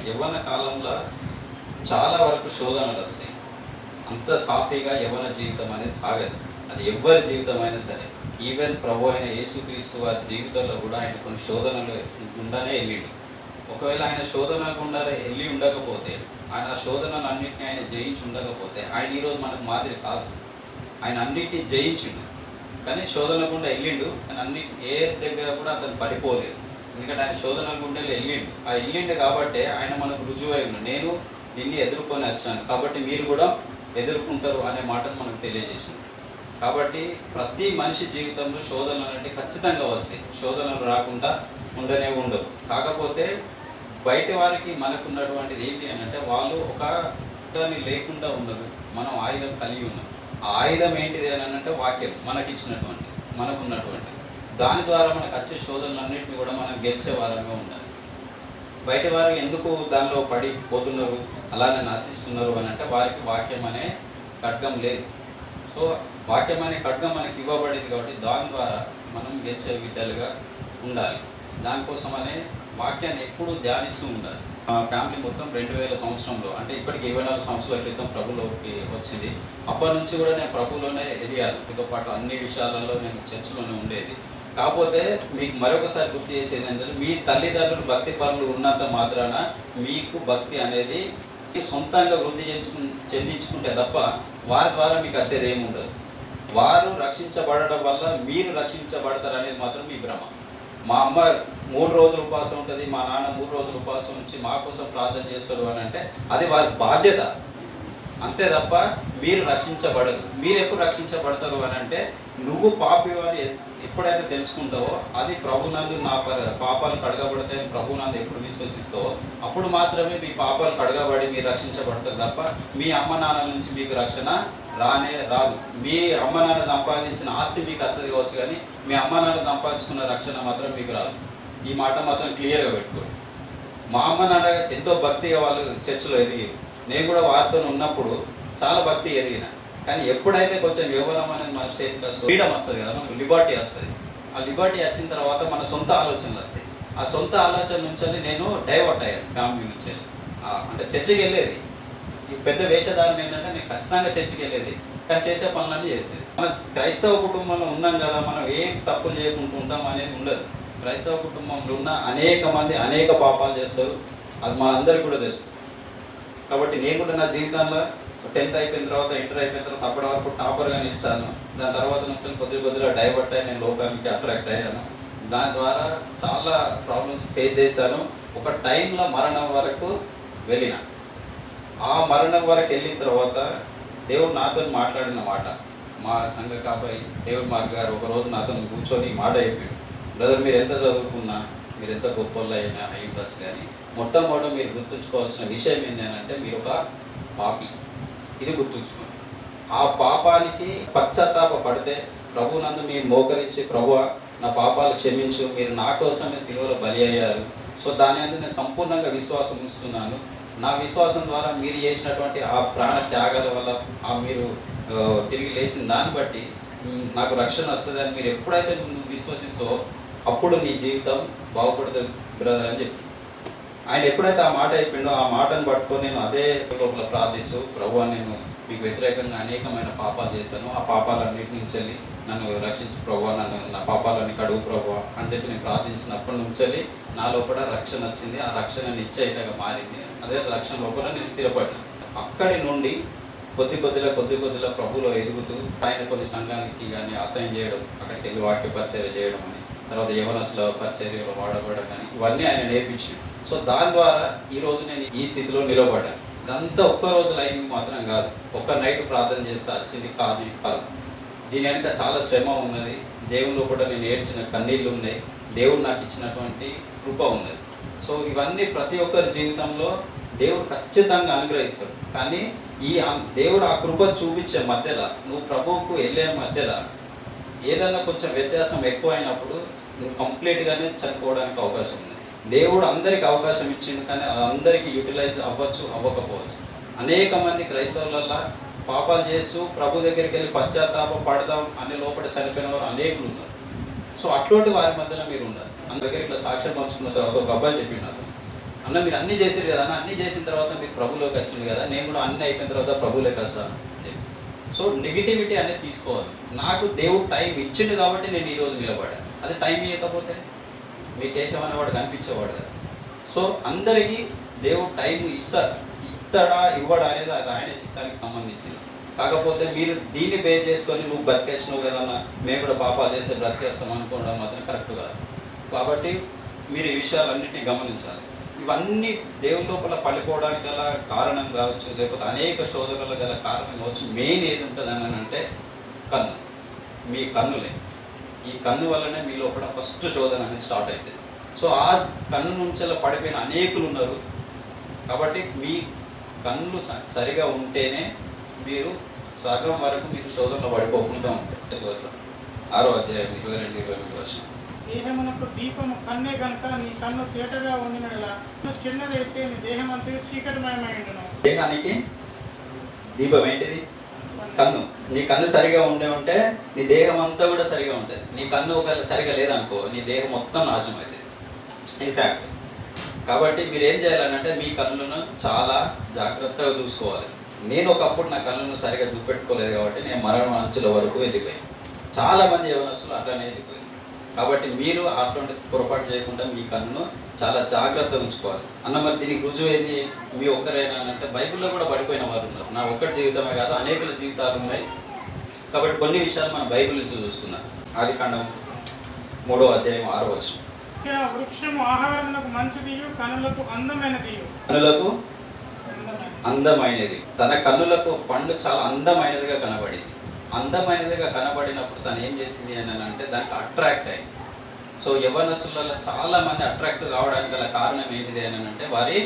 యవ్వన కాలంలో చాలా వరకు శోధనలు వస్తాయి. అంత సాఫీగా యవ్వన జీవితం అనేది సాగదు. అది ఎవ్వరి జీవితం అయినా సరే. ఈవెన్ ప్రభు అయిన యేసుక్రీస్తు వారి జీవితంలో కూడా ఆయన కొన్ని శోధనలు గుండానే వెళ్ళిండు. ఒకవేళ ఆయన శోధన గుండా వెళ్ళి ఉండకపోతే, ఆయన శోధనలు అన్నింటినీ ఆయన జయించి ఉండకపోతే ఆయన ఈరోజు మనకు మాదిరి కాదు. ఆయన అన్నింటినీ జయించిండు, కానీ శోధన గుండా వెళ్ళిండు. కానీ ఏ దగ్గర కూడా అతను పడిపోలేదు. ఎందుకంటే ఆయన శోధన గుండెలు వెళ్ళిండు. ఆ వెళ్ళిండు కాబట్టి ఆయన మనకు రుజువు అయి ఉన్నాడు. నేను దీన్ని ఎదుర్కొని వచ్చాను కాబట్టి మీరు కూడా ఎదుర్కొంటారు అనే మాటను మనకు తెలియజేసింది. కాబట్టి ప్రతి మనిషి జీవితంలో శోధనలు అనేవి ఖచ్చితంగా వస్తాయి. శోధనలు రాకుండా ఉండనే ఉండవు. కాకపోతే బయట వారికి మనకున్నటువంటిది ఏంటి అని అంటే, వాళ్ళు ఒక దాన్ని లేకుండా ఉండదు, మనం ఆయుధం కలిగి ఉన్నాం. ఆ ఆయుధం ఏంటిది అని అంటే వాక్యం మనకిచ్చినటువంటి, మనకున్నటువంటి దాని ద్వారా మనకు వచ్చే శోధనలన్నింటినీ కూడా మనం గెలిచే వారంగా ఉండాలి. బయట వారు ఎందుకు దానిలో పడిపోతున్నారు, అలానే నశిస్తున్నారు అని అంటే, వారికి వాక్యం అనే ఖడ్గం లేదు. సో వాక్యం అనే ఖడ్గం మనకి ఇవ్వబడింది కాబట్టి దాని ద్వారా మనం గెలిచే బిడ్డలుగా ఉండాలి. దానికోసమనే వాక్యాన్ని ఎప్పుడూ ధ్యానిస్తూ ఉండాలి. మా ఫ్యామిలీ మొత్తం 2000 సంవత్సరంలో, అంటే ఇప్పటికి 24 సంవత్సరాల క్రితం ప్రభులోకి వచ్చింది. అప్పటి నుంచి కూడా నేను ప్రభులోనే ఎదిగాను. మీతో పాటు అన్ని విషయాలలో నేను చర్చిలోనే ఉండేది. కాకపోతే మీకు మరొకసారి గుర్తు చేసేది ఏంటంటే, మీ తల్లిదండ్రులు భక్తి పనులు ఉన్నంత మాత్రాన మీకు భక్తి అనేది సొంతంగా వృద్ధి చెందించుకుంటే తప్ప వారి ద్వారా మీకు వచ్చేది ఏమి ఉండదు. వారు రక్షించబడడం వల్ల మీరు రక్షించబడతారు అనేది మాత్రం మీ భ్రమ. మా అమ్మ 3 రోజులు ఉపవాసం ఉంటుంది, మా నాన్న 3 రోజులు ఉపవాసం ఉంచి మా కోసం ప్రార్థన చేస్తారు అని అంటే అది వారి బాధ్యత, అంతే తప్ప మీరు రక్షించబడదు. మీరు ఎప్పుడు రక్షించబడతారు అని అంటే, నువ్వు పాపి అని ఎప్పుడైతే తెలుసుకుంటావో, అది ప్రభునందు నా పాపాలు కడగబడతాయని ప్రభునందు ఎప్పుడు విశ్వసిస్తావో అప్పుడు మాత్రమే మీ పాపాలు కడగబడి మీరు రక్షించబడతారు తప్ప మీ అమ్మ నాన్నల నుంచి మీకు రక్షణ రానే రాదు. మీ అమ్మ నాన్న సంపాదించిన ఆస్తి మీకు అత్తది కావచ్చు, కానీ మీ అమ్మ నాన్న సంపాదించుకున్న రక్షణ మాత్రం మీకు రాదు. ఈ మాట మాత్రం క్లియర్గా పెట్టుకోండి. మా అమ్మ నాన్న ఎంతో భక్తిగా వాళ్ళు చర్చిలో ఎదిగి, నేను కూడా వారితో ఉన్నప్పుడు చాలా భక్తి ఎదిగిన. కానీ ఎప్పుడైతే కొంచెం యవ్వనం అనేది మన చేతికి వస్తుంది, ఫ్రీడమ్ వస్తుంది కదా, మనకు లిబర్టీ వస్తుంది. ఆ లిబర్టీ వచ్చిన తర్వాత మన సొంత ఆలోచనలు వస్తాయి. ఆ సొంత ఆలోచన నుంచి నేను డైవర్ట్ అయ్యాను ఫ్యామిలీ నుంచి. అంటే చర్చికి వెళ్ళేది, ఈ పెద్ద వేషధారణ ఏంటంటే నేను ఖచ్చితంగా చర్చికి వెళ్ళేది, కానీ చేసే పనులన్నీ చేసేది. మన క్రైస్తవ కుటుంబంలో ఉన్నాం కదా, మనం ఏం తప్పులు చేయకుండా ఉంటాం అనేది ఉండదు. క్రైస్తవ కుటుంబంలో ఉన్న అనేక మంది అనేక పాపాలు చేస్తారు, అది మనందరికీ కూడా తెలుసు. కాబట్టి నేను కూడా నా జీవితంలో 10th అయిపోయిన తర్వాత, ఇంటర్ అయిపోయిన తర్వాత అప్పటి వరకు టాపర్గా నిలిచాను. దాని తర్వాత నుంచి కొద్దిగా డైవర్ట్ అయ్యి నేను లోకానికి అట్రాక్ట్ అయ్యాను. దాని ద్వారా చాలా ప్రాబ్లమ్స్ ఫేస్ చేశాను. ఒక టైంలో మరణం వరకు వెళ్ళిన. ఆ మరణం వరకు వెళ్ళిన తర్వాత దేవుడు నాతో మాట్లాడిన మాట, మా సంఘ కాపాయి దేవుడు మార్గ గారు ఒకరోజు నాతో కూర్చొని మాట చెప్పాడు, బ్రదర్ మీరు ఎంత చదువుకున్నా, మీరు ఎంత గొప్ప అయినా అయి ఉండొచ్చు, కానీ మొట్టమొదటి మీరు గుర్తుంచుకోవాల్సిన విషయం ఏంటంటే మీరు ఒక పాపి. ఇది గుర్తుంచుకోండి. ఆ పాపానికి పశ్చాత్తాప పడితే ప్రభునందు మీరు మోకరించి, ప్రభువా నా పాపాలు క్షమించు, మీరు నా కోసమే సిలువలో బలి అయ్యారు, సో దాని అందు నేను సంపూర్ణంగా విశ్వాసం ఉంచుతున్నాను, నా విశ్వాసం ద్వారా మీరు చేసినటువంటి ఆ ప్రాణ త్యాగాల వల్ల మీరు తిరిగి లేచిన దాన్ని బట్టి నాకు రక్షణ వస్తుందని మీరు ఎప్పుడైతే నువ్వు విశ్వసిస్తావో అప్పుడు నీ జీవితం బాగుపడుతుంది బ్రదర్ అని చెప్పి ఆయన ఎప్పుడైతే ఆ మాట అయిపోయిందో, ఆ మాటను పట్టుకొని నేను అదే లోపల ప్రార్థిస్తూ, ప్రభువా నేను మీకు వ్యతిరేకంగా అనేకమైన పాపాలు చేశాను, ఆ పాపాలన్నిటి నుంచి వెళ్ళి నన్ను రక్షించు ప్రభువా, నన్ను నా పాపాలన్నీ కడుగు ప్రభువా అని చెప్పి నేను ప్రార్థించినప్పటి నుంచి వెళ్ళి నా లోపల రక్షణ వచ్చింది. ఆ రక్షణ నిశ్చయితగా మారింది. అదే రక్షణ లోపల నేను స్థిరపడ్డాను. అక్కడి నుండి కొద్ది కొద్దిగా ప్రభువులో ఎదుగుతూ ఆయన కొన్ని సంఘానికి కానీ అసహ్యం చేయడం, అక్కడికి వెళ్ళి వాక్య పరిచర్య చేయడం అని, తర్వాత యవనస్తుల పరిచర్యలో వాడబడడం కానీ ఇవన్నీ ఆయన నేర్పించాడు. సో దాని ద్వారా ఈరోజు నేను ఈ స్థితిలో నిలబడ్డాను. ఇదంతా ఒక్క రోజులు అయింది మాత్రం కాదు, ఒక్క నైట్ ప్రార్థన చేస్తే వచ్చింది కాదు. దీని వెనుక చాలా శ్రమ ఉన్నది. దేవునిలో కూడా నేను ఏడ్చిన కన్నీళ్ళు ఉన్నాయి, దేవుడు నాకు ఇచ్చినటువంటి కృప ఉన్నది. సో ఇవన్నీ ప్రతి ఒక్కరి జీవితంలో దేవుడు ఖచ్చితంగా అనుగ్రహిస్తాడు. కానీ ఈ దేవుడు ఆ కృప చూపించే మధ్యలో, నువ్వు ప్రభువుకు వెళ్ళే మధ్యలో ఏదన్నా కొంచెం వ్యత్యాసం ఎక్కువ అయినప్పుడు నువ్వు కంప్లీట్గానే చనిపోవడానికి అవకాశం ఉంది. దేవుడు అందరికీ అవకాశం ఇచ్చింది, కానీ అందరికీ యూటిలైజ్ అవ్వచ్చు, అవ్వకపోవచ్చు. అనేక మంది క్రైస్తవులల్లో పాపాలు చేస్తూ ప్రభు దగ్గరికి వెళ్ళి పశ్చాత్తాప పడదాం అనే లోపల చనిపోయిన వారు అనేకులు ఉన్నారు. సో అటువంటి వారి మధ్యలో మీరు ఉండాలి. దగ్గర ఇట్లా సాక్ష్యం పంచుకున్న తర్వాత ఒక అబ్బాయి చెప్పిండు, అన్న మీరు అన్నీ చేసారు కదా అన్న, అన్నీ చేసిన తర్వాత మీరు ప్రభులోకి వచ్చింది కదా, నేను కూడా అన్నీ అయిపోయిన తర్వాత ప్రభులోకి వస్తాను. సో నెగిటివిటీ అనేది తీసుకోవాలి. నాకు దేవుడు టైం ఇచ్చిండు కాబట్టి నేను ఈరోజు నిలబడాను. అది టైం ఇవ్వకపోతే మీ దేశం అనేవాడు కనిపించేవాడు కదా. సో అందరికీ దేవుడు టైం ఇస్తాడా ఇవ్వడా అనేది అది ఆయన చిత్తానికి సంబంధించింది. కాకపోతే మీరు దీన్ని బేర్ చేసుకొని నువ్వు బ్రతికేసినావు కదన్నా మేము కూడా పాపాలు చేస్తే బ్రతికేస్తాం అనుకోవడం మాత్రం కరెక్ట్ కాదు. కాబట్టి మీరు ఈ విషయాలన్నింటినీ గమనించాలి. ఇవన్నీ దేవుని లోపల పడిపోవడానికి గల కారణం కావచ్చు, లేకపోతే అనేక శోధనలు గల కారణం కావచ్చు. మెయిన్ ఏది ఉంటుంది అని అంటే కన్ను. మీ కన్నులే. ఈ కన్ను వల్లనే మీ లోపల ఫస్ట్ శోధన అనేది స్టార్ట్ అవుతుంది. సో ఆ కన్ను నుంచి అలా పడిపోయిన అనేకులు ఉన్నారు. కాబట్టి మీ కన్నులు సరిగా ఉంటేనే మీరు సగం వరకు మీరు శోధనలో పడిపోకుండా ఉంటారు. 6వ అధ్యాయం 22-23 వర్షం. దేహమునకు దీపము కన్నే కనుక నీ కన్ను తేటగా ఉండినలా చిన్నదైతే నీ దేహం అంతా చీకటిమయమైండును. దేహానికి దీపం ఏంటిది? కన్ను. నీ కన్ను సరిగా ఉంటే నీ దేహం అంతా కూడా సరిగా ఉంటుంది. నీ కన్ను ఒకవేళ సరిగా లేదనుకో నీ దేహం మొత్తం నాశనం అవుతుంది. ఇది ఫ్యాక్ట్. కాబట్టి మీరు ఏం చేయాలంటే మీ కన్నులను చాలా జాగ్రత్తగా చూసుకోవాలి. నేను ఒకప్పుడు నా కన్నులను సరిగా చూపెట్టుకోలేదు కాబట్టి నేను మరణ అంచుల వరకు వెళ్ళిపోయాను. చాలామంది యవనస్తులు అట్లానే వెళ్ళిపోయారు. కాబట్టి మీరు అటువంటి పొరపాటు చేయకుండా మీ కన్నును చాలా జాగ్రత్తగా ఉంచుకోవాలి. అన్న మరి దీనికి రుజువు ఏంది? మీ ఒక్కరైనా అంటే బైబిల్లో కూడా పడిపోయిన వారు ఉన్నారు. నా ఒక్కటి జీవితమే కాదు, అనేకుల జీవితాలు ఉన్నాయి. కాబట్టి కొన్ని విషయాలు మనం బైబిల్ నుంచి చూసుకున్నాం. ఆదికాండం 3వ అధ్యాయం 6వ వచనం. వృక్షము ఆహారమునకు మంచిది, కన్నులకు అందమైనది. కన్నులకు అందమైనది. తన కన్నులకు పండు చాలా అందమైనదిగా కనబడింది. అందమైనదిగా కనబడినప్పుడు తను ఏం చేసింది అని అంటే దానికి అట్రాక్ట్ అయింది. సో యవ్వనస్తులలో చాలామంది అట్రాక్ట్ కావడానికి గల కారణం ఏంటిది అని అంటే వారి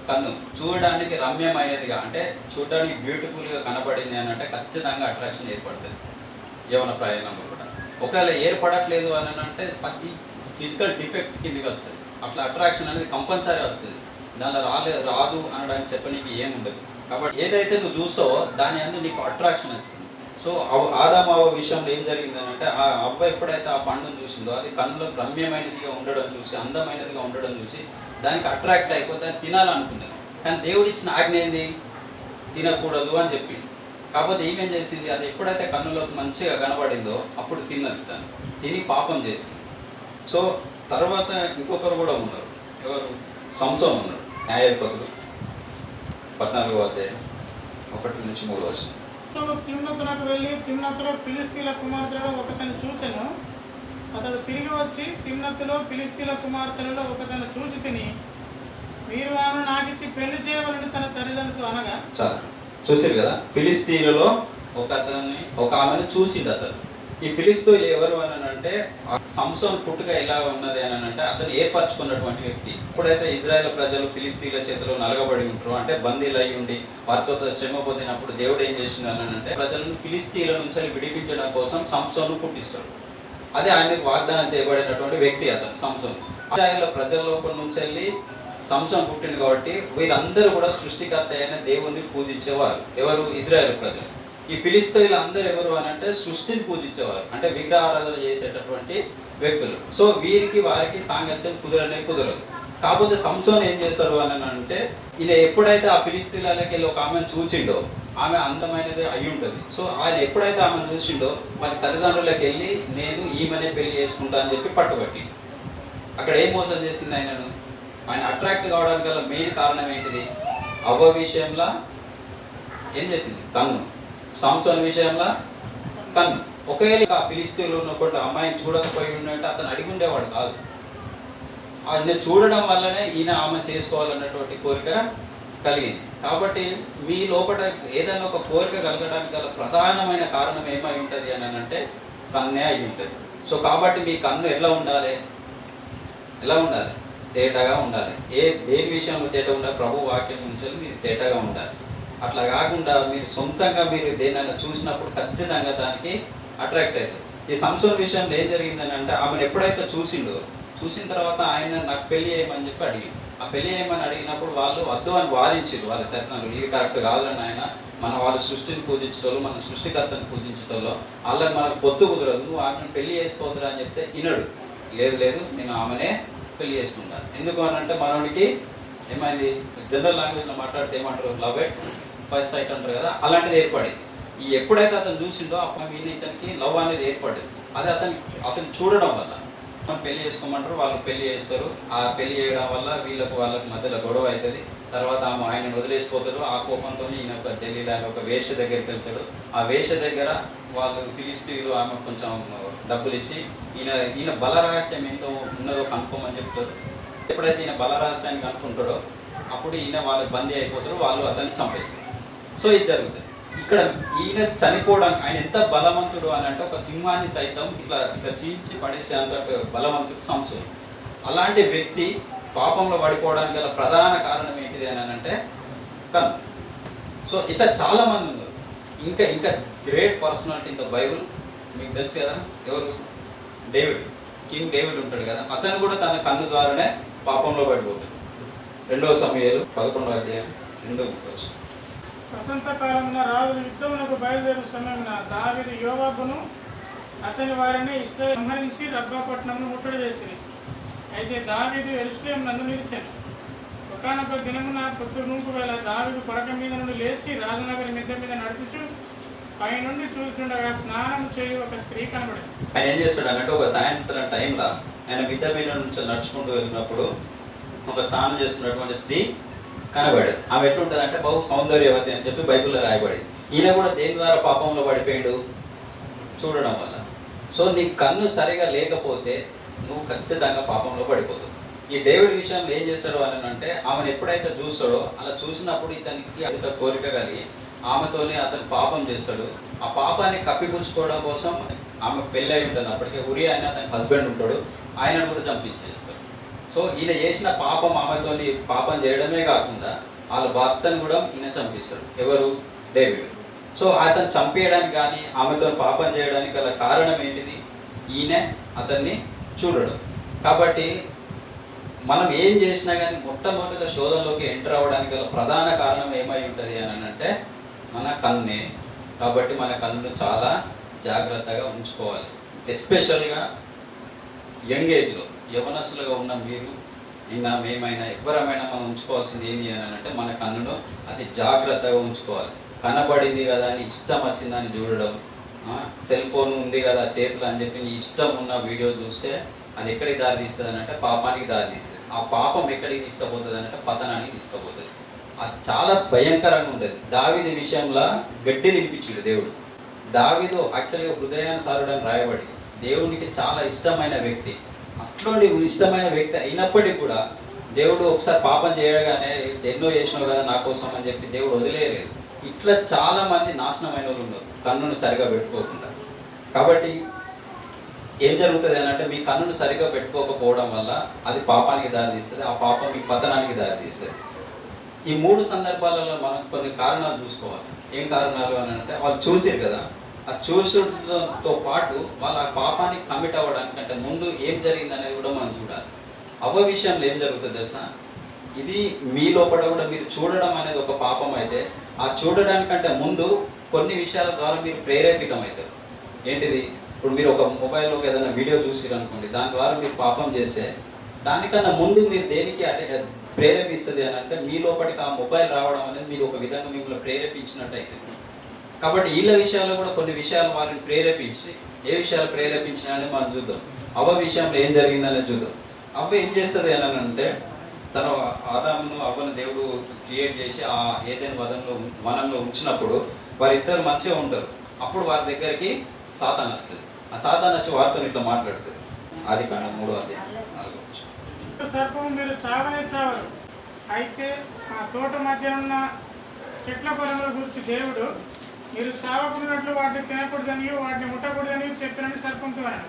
కన్ను చూడడానికి రమ్యమైనదిగా, అంటే చూడడానికి బ్యూటిఫుల్గా కనబడింది అని అంటే ఖచ్చితంగా అట్రాక్షన్ ఏర్పడుతుంది యవ్వన ప్రయాణంలో కూడా. ఒకవేళ ఏర్పడట్లేదు అని అంటే అది ఫిజికల్ డిఫెక్ట్ కిందకి వస్తుంది. అట్లా అట్రాక్షన్ అనేది కంపల్సరీ వస్తుంది. దానిలో రాదు అనడానికి చెప్పనీకి ఏముండదు. కాబట్టి ఏదైతే నువ్వు చూస్తావో దాని అందు నీకు అట్రాక్షన్ వచ్చింది. సో ఆదాము అవ్వ విషయంలో ఏం జరిగిందని అంటే ఆ అవ్వ ఎప్పుడైతే ఆ పండును చూసిందో అది కన్నులకు రమ్యమైనదిగా ఉండడం చూసి, అందమైనదిగా ఉండడం చూసి దానికి అట్రాక్ట్ అయిపోతే దాన్ని తినాలనుకున్నది. కానీ దేవుడు ఇచ్చిన ఆజ్ఞ ఏంది? తినకూడదు అని చెప్పి. కాకపోతే ఏమేం చేసింది? అది ఎప్పుడైతే కన్నులకు మంచిగా కనబడిందో అప్పుడు తిన్నది. తను తిని పాపం చేసింది. సో తర్వాత ఇంకొకరు కూడా ఉన్నారు. ఎవరు? సంసోను ఉన్నాడు. న్యాయాధిపతులు 14వ అధ్యాయం 1-3 వచనం. తిమ్నతునకు వెళ్ళి తిమ్నతులో ఫిలిస్తీన్ల కుమార్తెలలో ఒకతను చూచెను. అతడు తిరిగి వచ్చి తిమ్నతులో ఫిలిస్తీన్ల కుమార్తెలలో ఒకతను చూచి తిని మీరు ఆమెను నాకిచ్చి పెళ్లి చేయవాలని తన తల్లిదండ్రులు అనగా. చాలా చూసారు కదా, ఫిలిస్తీన్లలో ఒక ఆమెను చూసిండు అతను. ఈ ఫిలిస్తీన్లు ఎవరు అని అంటే సంసోను పుట్టుక ఎలా ఉన్నది అని అంటే అతను ఏర్పరచుకున్నటువంటి వ్యక్తి. ఎప్పుడైతే ఇజ్రాయెల్ ప్రజలు ఫిలిస్తీన్ల చేతిలో నలగబడి ఉంటారో, అంటే బందీలు అయి ఉండి వారితో శ్రమ పొందినప్పుడు దేవుడు ఏం చేసిందని అంటే ప్రజలను ఫిలిస్తీన్ల నుంచి విడిపించడం కోసం సంసోను పుట్టిస్తాడు. అదే ఆయనకు వాగ్దానం చేయబడినటువంటి వ్యక్తి అతను సంసోను. ఇజ్రాయెల్ ప్రజల లోపల నుంచి వెళ్ళి సంసోను పుట్టింది కాబట్టి వీరందరూ కూడా సృష్టికర్త అయిన దేవుణ్ణి పూజించేవారు. ఎవరు? ఇజ్రాయెల్ ప్రజలు. ఈ ఫిలిస్తీన్లు అందరూ ఎవరు అని అంటే సృష్టిని పూజించేవారు, అంటే విగ్రహారాధన చేసేటటువంటి వ్యక్తులు. సో వీరికి వారికి సాంగత్యం కుదరదు. కాకపోతే సంసోను ఏం చేస్తారు అని అంటే ఈయన ఎప్పుడైతే ఆ ఫిలిస్తీన్లకి వెళ్ళి ఒక ఆమెను చూసిండో ఆమె అందమైనది అయి ఉంటుంది. సో ఆయన ఎప్పుడైతే ఆమెను చూసిండో వాళ్ళ తల్లిదండ్రులకు వెళ్ళి నేను ఈమెనే పెళ్లి చేసుకుంటా అని చెప్పి పట్టుబట్టి అక్కడ ఏం మోసం చేసింది ఆయనను? ఆయన అట్రాక్ట్ కావడానికి గల మెయిన్ కారణం ఏంటిది? అవ్వ విషయంలో ఏం చేసింది? కన్ను. సంసోను విషయంలో కన్ను. ఒకవేళ ఆ ఫిలిస్తీన్లు ఉన్నప్పుడు అమ్మాయిని చూడకపోయి ఉన్నట్టు అతను అడిగి ఉండేవాడు కాదు. ఆయన చూడడం వల్లనే ఈయన ఆమె చేసుకోవాలన్నటువంటి కోరిక కలిగింది. కాబట్టి మీ లోపల ఏదైనా ఒక కోరిక కలగడానికి గల ప్రధానమైన కారణం ఏమై ఉంటుంది అని అంటే కన్నే అయి ఉంటుంది. సో కాబట్టి మీ కన్ను ఎలా ఉండాలి? తేటగా ఉండాలి. దేని విషయంలో తేటగా ఉండాలి? ప్రభు వాక్యం నుంచి మీరు తేటగా ఉండాలి. అట్లా కాకుండా మీరు సొంతంగా మీరు దేనైనా చూసినప్పుడు ఖచ్చితంగా దానికి అట్రాక్ట్ అవుతుంది. ఈ సంసోను విషయంలో ఏం జరిగిందని అంటే ఆమెను ఎప్పుడైతే చూసిన తర్వాత ఆయన నాకు పెళ్లి చేయమని చెప్పి అడిగింది. ఆ పెళ్లి చేయమని అడిగినప్పుడు వాళ్ళు వద్దు అని వాదించారు వాళ్ళ తల్లిదండ్రులు. ఇది కరెక్ట్ కాదని ఆయన మన వాళ్ళు సృష్టిని పూజించటోళ్ళు, మన సృష్టికర్తను పూజించటోళ్ళు, వాళ్ళని మనకు పొత్తు కుదరదు, నువ్వు ఆమెను పెళ్లి చేసుకోవద్దురా అని చెప్తే వినడు. లేదు నేను ఆమెనే పెళ్లి చేసుకుంటాను. ఎందుకు అని అంటే మనోడికి ఏమైంది జనరల్ లాంగ్వేజ్లో మాట్లాడితే ఏమంటారు, లవ్ ఎట్ ఫస్ట్ సైట్ అంటారు కదా, అలాంటిది ఏర్పడింది. ఈ ఎప్పుడైతే అతను చూసిండో అప్పుడు ఇతనికి లవ్ అనేది ఏర్పడింది. అది అతను చూడడం వల్ల మనం పెళ్లి చేసుకోమంటారు, వాళ్ళు పెళ్లి చేస్తారు. ఆ పెళ్లి చేయడం వల్ల వాళ్ళకి మధ్యలో గొడవ అవుతుంది. తర్వాత ఆయన వదిలేసిపోతాడు. ఆ కోపంతో ఈయన ఒక ఢిల్లీలో ఒక వేశ్య దగ్గరికి వెళ్తాడు. ఆ వేశ్య దగ్గర వాళ్ళు ఫిలిస్తీన్లు ఆమె కొంచెం డబ్బులు ఇచ్చి ఈయన బలరహస్యం ఎంతో ఉన్నదో కనుక్కోమని చెప్తారు. ఎప్పుడైతే ఈయన బలరహస్యాన్ని కనుక్కుంటాడో అప్పుడు ఈయన వాళ్ళకి బందీ అయిపోతారు, వాళ్ళు అతన్ని చంపేస్తారు. సో ఇది జరుగుతుంది. ఇక్కడ ఈయన చనిపోవడానికి ఆయన ఎంత బలవంతుడు అని అంటే ఒక సింహాన్ని సైతం ఇట్లా చీల్చి పడేసే అంత బలవంతుడు సంసోను. అలాంటి వ్యక్తి పాపంలో పడిపోవడానికి గల ప్రధాన కారణం ఏంటిది అని అంటే కన్ను. సో ఇట్లా చాలామంది ఉన్నారు. ఇంకా great personality in the Bible మీకు తెలుసు కదా, ఎవరు? డేవిడ్, కింగ్ డేవిడ్ ఉంటాడు కదా, అతను కూడా తన కన్ను ద్వారానే పాపంలో పడిపోతాడు. 2 సమూయేలు 11వ అధ్యాయం 2 వసంతకాలమున రాజులు యుద్ధమునకు బయలుదేరు సమయమున దావీదు యోవాబును అతని వారిని ఇశ్రాయేలు సంహరించి రబ్బా పట్టణమును ముట్టడి చేసిరి. అయితే దావీదు యెరూషలేము నందు నిలిచాను. ఒకానొక దినమున పొద్దునూపు వేళ దావీదు పడక మీద నుండి లేచి రాజనగరి మిద్దె మీద నడుపుచు పైనుండి చూస్తుండగా స్నానం చేయి ఒక స్త్రీ కనబడింది. ఆయన ఏం చేస్తాడు అన్నట్టు ఒక సాయంత్రం టైంలో ఆయన మిద్దె మీద నుంచి నడుచుకుంటూ వెళ్ళినప్పుడు ఒక స్నానం చేస్తున్నటువంటి స్త్రీ కనబడాడు. ఆమె ఎట్లుంటుంది అంటే బహు సౌందర్యవతి అని చెప్పి బైబిల్లో రాయబడింది. ఈయన కూడా దేని ద్వారా పాపంలో పడిపోయాడు? చూడడం వల్ల. సో నీ కన్ను సరిగా లేకపోతే నువ్వు ఖచ్చితంగా పాపంలో పడిపోతావు. ఈ డేవిడ్ విషయంలో ఏం చేస్తాడు అని అంటే ఆమెను ఎప్పుడైతే చూస్తాడో అలా చూసినప్పుడు ఇతనికి అంత కోరిక కలిగి ఆమెతోనే అతను పాపం చేస్తాడు. ఆ పాపాన్ని కప్పిపుచ్చుకోవడం కోసం ఆమె పెళ్ళి అయి ఉంటుంది. అప్పటికే ఉరియా అని అతని హస్బెండ్ ఉంటాడు, ఆయనను కూడా చంపిస్తాడు. సో ఈయన చేసిన పాపం ఆమెతోని పాపం చేయడమే కాకుండా వాళ్ళ భర్తను కూడా ఈయన చంపిస్తాడు. ఎవరు? డేవిడ్. సో అతను చంపేయడానికి కానీ ఆమెతో పాపం చేయడానికి గల కారణం ఏంటిది? ఈయన అతన్ని చూడడం. కాబట్టి మనం ఏం చేసినా కానీ మొట్టమొదటిగా శోధనలోకి ఎంటర్ అవ్వడానికి గల ప్రధాన కారణం ఏమై ఉంటుంది అని అంటే మన కన్నే. కాబట్టి మన కన్నును చాలా జాగ్రత్తగా ఉంచుకోవాలి. ఎస్పెషల్గా యంగ్ ఏజ్లో యవనస్తులుగా ఉన్న మీరు అయినా మేమైనా ఎవరమైనా మనం ఉంచుకోవాల్సింది ఏంటి అని అంటే మన కన్నును అతి జాగ్రత్తగా ఉంచుకోవాలి. కనబడింది కదా అని ఇష్టం వచ్చిందని చూడడం, సెల్ ఫోన్ ఉంది కదా చేతులు అని చెప్పి నీ ఇష్టం ఉన్న వీడియో చూస్తే అది ఎక్కడికి దారి తీస్తుంది అని అంటే పాపానికి దారి తీస్తుంది. ఆ పాపం ఎక్కడికి తీసుకుపోతుంది అంటే పతనానికి తీసుకుపోతుంది. అది చాలా భయంకరంగా ఉంటుంది. దావీదు విషయంలో గడ్డి తినిపించాడు దేవుడు. దావీదు యాక్చువల్గా హృదయానుసారుడు అని రాయబడి దేవునికి చాలా ఇష్టమైన వ్యక్తి. అట్లాంటి ఇష్టమైన వ్యక్తి అయినప్పటికీ కూడా దేవుడు ఒకసారి పాపం చేయగానే ఎన్నో చేసినావు కదా నా కోసం అని చెప్పి దేవుడు వదిలేయలేదు. ఇట్లా చాలామంది నాశనమైన వాళ్ళు ఉన్నారు కన్నును సరిగా పెట్టుకోకుండా. కాబట్టి ఏం జరుగుతుంది అని అంటే మీ కన్నును సరిగా పెట్టుకోకపోవడం వల్ల అది పాపానికి దారి తీస్తుంది. ఆ పాపం మీ పతనానికి దారి తీస్తుంది. ఈ 3 సందర్భాలలో మనం కొన్ని కారణాలు చూసుకోవాలి. ఏం కారణాలు అని అంటే వాళ్ళు చూసారు కదా, ఆ చూసడంతో పాటు వాళ్ళ ఆ పాపానికి కమిట్ అవ్వడానికంటే ముందు ఏం జరిగింది అనేది కూడా మనం చూడాలి. అవ్వ విషయంలో ఏం జరుగుతుంది తెలుసా? ఇది మీ లోపల కూడా మీరు చూడడం అనేది ఒక పాపం అయితే ఆ చూడడానికంటే ముందు కొన్ని విషయాల ద్వారా మీరు ప్రేరేపితం అవుతారు. ఏంటిది? ఇప్పుడు మీరు ఒక మొబైల్లో ఏదైనా వీడియో చూసిరు అనుకోండి, దాని ద్వారా మీరు పాపం చేస్తే దానికన్నా ముందు మీరు దేనికి ప్రేరేపిస్తుంది అని అంటే మీ లోపలికి ఆ మొబైల్ రావడం అనేది మీరు ఒక విధంగా మిమ్మల్ని ప్రేరేపించినట్టు అవుతుంది. కాబట్టి వీళ్ళ విషయాల్లో కూడా కొన్ని విషయాలు వారిని ప్రేరేపించి ఏ విషయాలు ప్రేరేపించినాయని మనం చూద్దాం. అవ్వ విషయంలో ఏం జరిగిందనేది చూద్దాం. అవ్వ ఏం చేస్తుంది అని అంటే తన ఆదామును అవ్వను దేవుడు క్రియేట్ చేసి ఆ ఏదైనా వనంలో ఉంచినప్పుడు వారిద్దరు మంచిగా ఉంటారు. అప్పుడు వారి దగ్గరికి సాతాను వస్తుంది. ఆ సాతాను వచ్చి వారితో ఇట్లా మాట్లాడుతుంది. అది కానీ 3వ అధ్యాయం 4వ వచనం. సర్పము మీరు చావనే చావరు. అయితే ఆ తోట మధ్య ఉన్న చెట్ల పొలముల గురించి దేవుడు మీరు చావకున్నట్లు వాటిని తినకూడదని వాటిని ముట్టకూడదని చెప్పినని సర్పంతో అన్నాడు.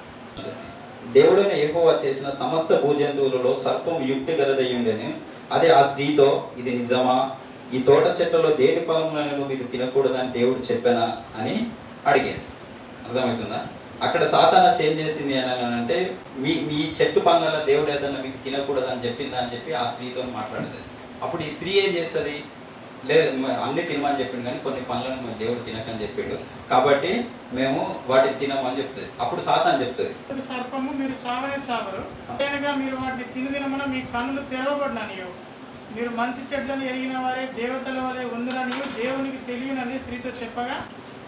దేవుడైన యెహోవా చేసిన సమస్త భూజంతువులలో సర్పం యుక్తి గలదయ్యుండెను. అదే ఆ స్త్రీతో, ఇది నిజమా? ఈ తోట చెట్లలో దేని ఫలములను మీరు తినకూడదని దేవుడు చెప్పానా అని అడిగాను. అర్థమవుతుందా? అక్కడ సాతాను చేంజ్ చేసింది అని అంటే మీ చెట్టు పనులలో దేవుడు ఏదన్నా మీకు తినకూడదని చెప్పిందా అని చెప్పి ఆ స్త్రీతో మాట్లాడుతుంది. అప్పుడు ఈ స్త్రీ ఏం చేస్తుంది? లేదు, అన్ని తినమని చెప్పిండు కానీ కొన్ని పనులను దేవుడు తినకని చెప్పాడు కాబట్టి మేము వాటిని తినమని చెప్తుంది. అప్పుడు సాతాను చెప్తుంది, సర్పము మీరు చావనే చావరు, మీరు వాటిని తినమని మీ కన్నులు తెరవబడినాయో మీరు మంచి చెడ్లను ఎరిగిన వారే దేవతల వలె ఉందినని దేవునికి తెలియనని స్త్రీతో చెప్పగా,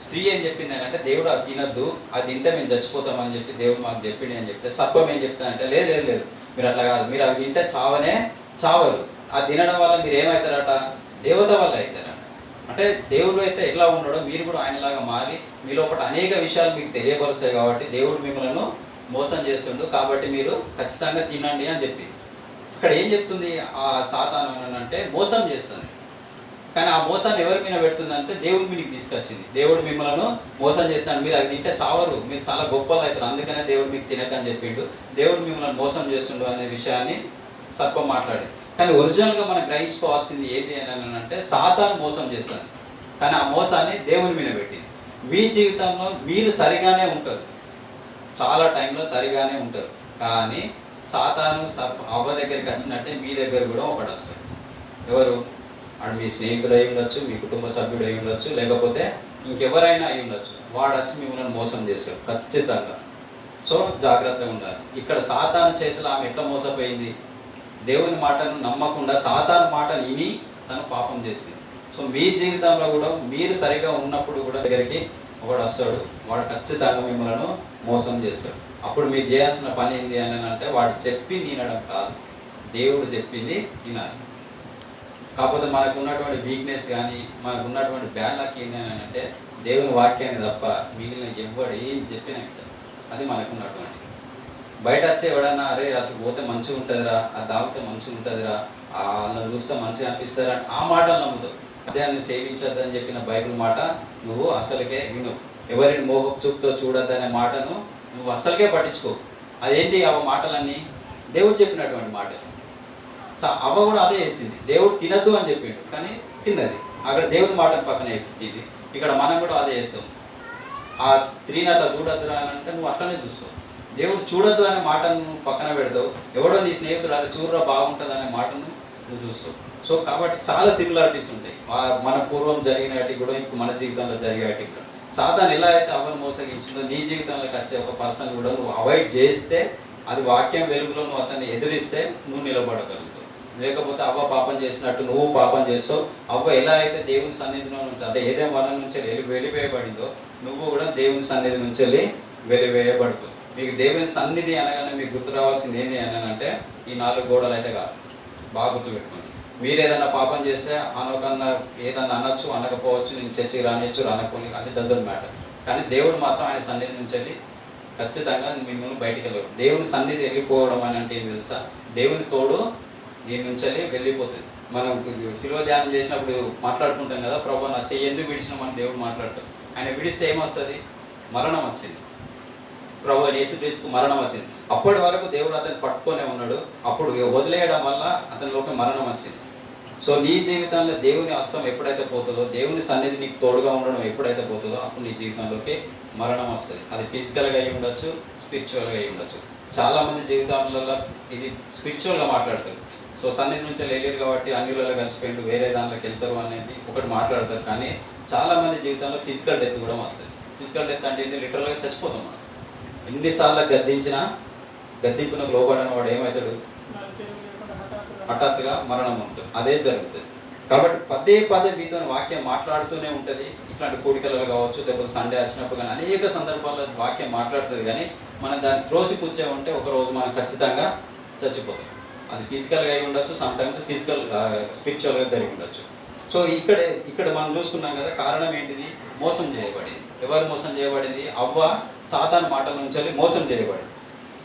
స్త్రీ ఏం చెప్పింది అంటే దేవుడు అది తినద్దు, అది తింటే మేము చచ్చిపోతామని చెప్పి దేవుడు మాకు చెప్పింది అని చెప్తే సర్పం ఏం చెప్తానంటే లేదు లేదు లేదు, మీరు అట్లా కాదు, మీరు అది తింటే చావనే చావరు, అది తినడం వల్ల మీరు ఏమవుతారట, దేవత వల్ల అవుతారట. అంటే దేవుడు అయితే ఎట్లా ఉన్నాడో మీరు కూడా ఆయనలాగా మారి మీ లోపల అనేక విషయాలు మీకు తెలియపరుస్తాయి కాబట్టి దేవుడు మిమ్మల్ని మోసం చేస్తుండు, కాబట్టి మీరు ఖచ్చితంగా తినండి అని చెప్పి. ఇక్కడ ఏం చెప్తుంది ఆ సాతాను అంటే మోసం చేస్తుంది. కానీ ఆ మోసాన్ని ఎవరి మీద పెడుతుందంటే దేవుడి మీదకి తీసుకొచ్చింది. దేవుడు మిమ్మల్ని మోసం చేస్తాను, మీరు అది తింటే చావరు, మీరు చాలా గొప్పలు అవుతారు, అందుకనే దేవుడు మీకు తినకని చెప్పిండు, దేవుడు మిమ్మల్ని మోసం చేస్తుండు అనే విషయాన్ని సర్పం మాట్లాడింది. కానీ ఒరిజినల్గా మనం గ్రహించుకోవాల్సింది ఏంటి అని అంటే సాతాను మోసం చేస్తాను, కానీ ఆ మోసాన్ని దేవుని మీద పెట్టింది. మీ జీవితంలో మీరు సరిగానే ఉంటారు, చాలా టైంలో సరిగానే ఉంటారు, కానీ సాతాను అవ్వ దగ్గరికి వచ్చినట్టే మీ దగ్గర కూడా ఒకడు వస్తాడు. ఎవరు? వాడు మీ స్నేహితుడు అయి ఉండొచ్చు, మీ కుటుంబ సభ్యుడు అయి ఉండొచ్చు, లేకపోతే ఇంకెవరైనా అయి ఉండొచ్చు. వాడు వచ్చి మిమ్మల్ని మోసం చేస్తాడు ఖచ్చితంగా. సో జాగ్రత్తగా ఉండాలి. ఇక్కడ సాతాను చేతిలో ఆమె ఎట్లా మోసపోయింది, దేవుని మాటను నమ్మకుండా సాతాను మాటను విని తను పాపం చేసింది. సో మీ జీవితంలో కూడా మీరు సరిగా ఉన్నప్పుడు కూడా దగ్గరికి ఒకడు వస్తాడు, వాడు ఖచ్చితంగా మిమ్మల్ని మోసం చేస్తాడు. అప్పుడు మీరు చేయాల్సిన పని ఏంటి అని అంటే వాడు చెప్పింది వినడం కాదు, దేవుడు చెప్పింది వినాలి. కాకపోతే మనకు ఉన్నటువంటి వీక్నెస్ కానీ మనకు ఉన్నటువంటి బ్యాడ్ లక్ ఏంటి అని అంటే దేవుని వాక్యాన్ని తప్ప మిగిలిన ఎవడు ఏం చెప్పినా అది మనకు ఉన్నటువంటి. బయట వచ్చే ఎవడన్నా అరే అది పోతే మంచిగా ఉంటుందిరా, అది తాగితే మంచిగా ఉంటుందిరా, వాళ్ళని చూస్తే మంచిగా అనిపిస్తారా, ఆ మాటలు నమ్ముతావు. అదేన్ని సేవించొద్దని చెప్పిన బైబిల్ మాట నువ్వు అసలుకే విను. ఎవరిని మోహపు చూపుతో చూడొద్దనే మాటను నువ్వు అసలుకే పట్టించుకో. అదేంటి ఆ మాటలన్నీ దేవుడు చెప్పినటువంటి మాటలు. అవ్వ కూడా అదే చేసింది, దేవుడు తినద్దు అని చెప్పిండు కానీ తిన్నది. అక్కడ దేవుని మాటను పక్కన ఎక్కింది, ఇక్కడ మనం కూడా అదే చేస్తాం. ఆ స్త్రీని అట్లా చూడొద్దురా అని అంటే నువ్వు అట్లనే చూస్తావు. దేవుడు చూడొద్దు అనే మాటను నువ్వు పక్కన పెడతావు, ఎవడో నీ స్నేహితులు అలా చూడరా బాగుంటుంది అనే మాటను నువ్వు చూస్తావు. సో కాబట్టి చాలా సిమిలారిటీస్ ఉంటాయి మన పూర్వం జరిగినవి కూడా ఇప్పుడు మన జీవితంలో జరిగేవి కూడా. సాతాను ఎలా అయితే అవ్వను మోసగించిందో నీ జీవితంలోకి వచ్చే ఒక పర్సన్ కూడా నువ్వు అవాయిడ్ చేస్తే, అది వాక్యం వెలుగులో నువ్వు అతన్ని ఎదురిస్తే నువ్వు నిలబడగలుగుతావు. లేకపోతే అవ్వ పాపం చేసినట్టు నువ్వు పాపం చేస్తావు. అవ్వ ఎలా అయితే దేవుని సన్నిధిలో నుంచి అంటే ఏదే వనం నుంచి వెలివేయబడిందో నువ్వు కూడా దేవుని సన్నిధి నుంచి వెలివేయబడుతుంది. మీకు దేవుని సన్నిధి అనగానే మీకు గుర్తు రావాల్సింది ఏంటి అని అంటే ఈ 4 గోడలు అయితే కాదు, బాగా గుర్తుపెట్టుకోండి. మీరు ఏదైనా పాపం చేస్తే అనకన్నా ఏదన్నా అనొచ్చు, అనకపోవచ్చు, నేను చర్చికి రానియచ్చు, రానకపోని, అది డజంట్ మ్యాటర్. కానీ దేవుడు మాత్రం ఆయన సన్నిధి నుంచి వెళ్ళి ఖచ్చితంగా మిమ్మల్ని బయటికి వెళ్ళరు. దేవుని సన్నిధి వెళ్ళిపోవడం అని అంటే ఏం తెలుసా, దేవుని తోడు దీని నుంచి వెళ్ళిపోతుంది. మనం శిలువ ధ్యానం చేసినప్పుడు మాట్లాడుకుంటాం కదా, ప్రభు నా చెయ్యి ఎందుకు విడిచినామని దేవుడు మాట్లాడతాడు. ఆయన విడిస్తే ఏమొస్తుంది, మరణం వచ్చింది. ప్రభు యేసుక్రీస్తుకు మరణం వచ్చింది. అప్పటి వరకు దేవుడు అతన్ని పట్టుకొనే ఉన్నాడు, అప్పుడు వదిలేయడం వల్ల అతనిలోకి మరణం వచ్చింది. సో నీ జీవితంలో దేవుని హస్తం ఎప్పుడైతే పోతుందో, దేవుని సన్నిధి నీకు తోడుగా ఉండడం ఎప్పుడైతే పోతుందో అప్పుడు నీ జీవితంలోకి మరణం వస్తుంది. అది ఫిజికల్గా అయి ఉండొచ్చు, స్పిరిచువల్గా అయి ఉండొచ్చు. చాలామంది జీవితాలలో ఇది స్పిరిచువల్గా మాట్లాడతారు. సో సన్నిధి నుంచి వెళ్ళలేరు కాబట్టి అన్యులలో కలిసిపోయిండు, వేరే దాంట్లోకి వెళ్తారు అనేది ఒకటి మాట్లాడతారు. కానీ చాలామంది జీవితంలో ఫిజికల్ డెత్ కూడా వస్తుంది. ఫిజికల్ డెత్ అంటే ఏంటి, లిటరల్గా చచ్చిపోతాం మనం. ఎన్నిసార్లు గద్దింపునకు లోబడిన వాడు ఏమవుతాడు, హఠాత్తుగా మరణం ఉంటుంది. అదే జరుగుతుంది. కాబట్టి పదే మీతో వాక్యం మాట్లాడుతూనే ఉంటుంది. ఇట్లాంటి కూడికలలో కావచ్చు, లేకపోతే సండే వచ్చినప్పుడు కానీ అనేక సందర్భాల్లో వాక్యం మాట్లాడుతుంది. కానీ మనం దాన్ని త్రోసి కూర్చే ఉంటే ఒకరోజు మనం ఖచ్చితంగా చచ్చిపోతాం. అది ఫిజికల్గా అయి ఉండొచ్చు, సమ్టైమ్స్ స్పిరిచువల్గా జరిగి ఉండొచ్చు. సో ఇక్కడ మనం చూసుకున్నాం కదా, కారణం ఏంటిది, మోసం చేయబడింది. ఎవరు మోసం చేయబడింది, అవ్వ సాతాను మాటల నుంచి మోసం చేయబడింది.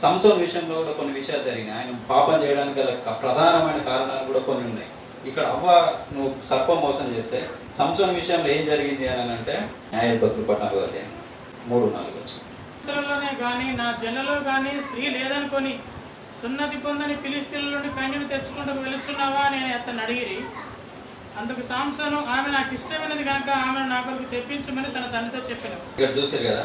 సంసోన్ విషయంలో కూడా కొన్ని విషయాలు జరిగినాయి. ఆయన పాపం చేయడానికి గల ప్రధానమైన కారణాలు కూడా కొన్ని ఉన్నాయి. ఇక్కడ అవ్వ నువ్వు సర్పం మోసం చేస్తే, సంసోన్ విషయంలో ఏం జరిగింది అని అంటే న్యాయాధిపతులు 14:3-4 వచ్చింది. కానీ నా జనులో కానీ స్త్రీ లేదనుకొని సున్నతి పొందని ఫిలిష్తీయుల నుండి కన్యను తెచ్చుకుంటూ వెళుచున్నావా అని అతన్ని అడిగిరి. అందుకు సాంసోను ఆమె నాకు ఇష్టమైనది కనుక ఆమెను నా కొరకు తెప్పించమని తన తండ్రితో చెప్పాను. ఇక్కడ చూసారు కదా,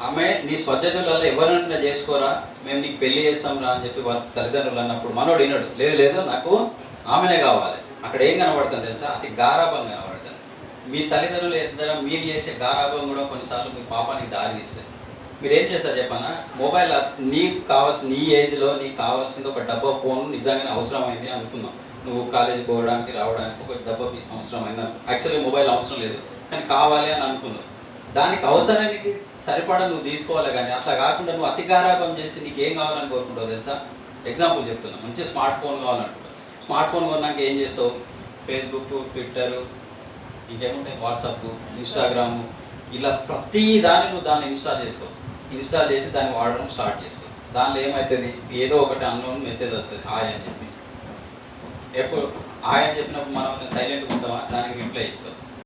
ఆమె నీ స్వజనులలో ఎవరైనా చేసుకోరా, మేము నీకు పెళ్లి చేస్తాం రా అని చెప్పి వాళ్ళ తల్లిదండ్రులు అన్నప్పుడు మనోడు వినడు, లేదు నాకు ఆమెనే కావాలి. అక్కడ ఏం కనబడుతుంది తెలుసా, అతి గారాభం కనబడుతుంది. మీ తల్లిదండ్రులు ఇద్దరం మీరు చేసే గారాభం కూడా కొన్నిసార్లు మీ పాపానికి దారి తీస్తుంది. మీరు ఏం చేస్తారు చెప్పన్నా, మొబైల్ నీకు కావాల్సిన నీ ఏజ్లో నీకు కావాల్సింది ఒక డబ్బా ఫోన్ నిజంగానే అవసరమైంది అనుకుందాం. నువ్వు కాలేజీకి పోవడానికి రావడానికి ఒక డబ్బా ఫీజు అవసరం అయినా యాక్చువల్గా మొబైల్ అవసరం లేదు కానీ కావాలి అని అనుకున్నావు. దానికి అవసరానికి సరిపడా నువ్వు తీసుకోవాలి, కానీ అట్లా కాకుండా నువ్వు అతి గారాబం చేసి నీకు ఏం కావాలని కోరుకుంటావు తెలుసా? ఎగ్జాంపుల్ చెప్తున్నా, మంచి స్మార్ట్ ఫోన్ కావాలంటున్నావు. స్మార్ట్ ఫోన్ కొన్నాక ఏం చేస్తావు? ఫేస్బుక్, ట్విట్టర్, ఇంకేముంటాయి, వాట్సాప్, ఇన్స్టాగ్రామ్, ఇలా ప్రతి దాన్ని నువ్వు దాన్ని ఇన్స్టాల్ చేసి దాన్ని వాడడం స్టార్ట్ చేస్తావు. దానిలో ఏమవుతుంది? ఏదో ఒకటి అన్నోన్ మెసేజ్ వస్తుంది, హాయ్ అని చెప్పి. ఎప్పుడు హాయ్ అని చెప్పినప్పుడు మనం సైలెంట్గా ఉంటామా? దానికి రిప్లై ఇస్తాం.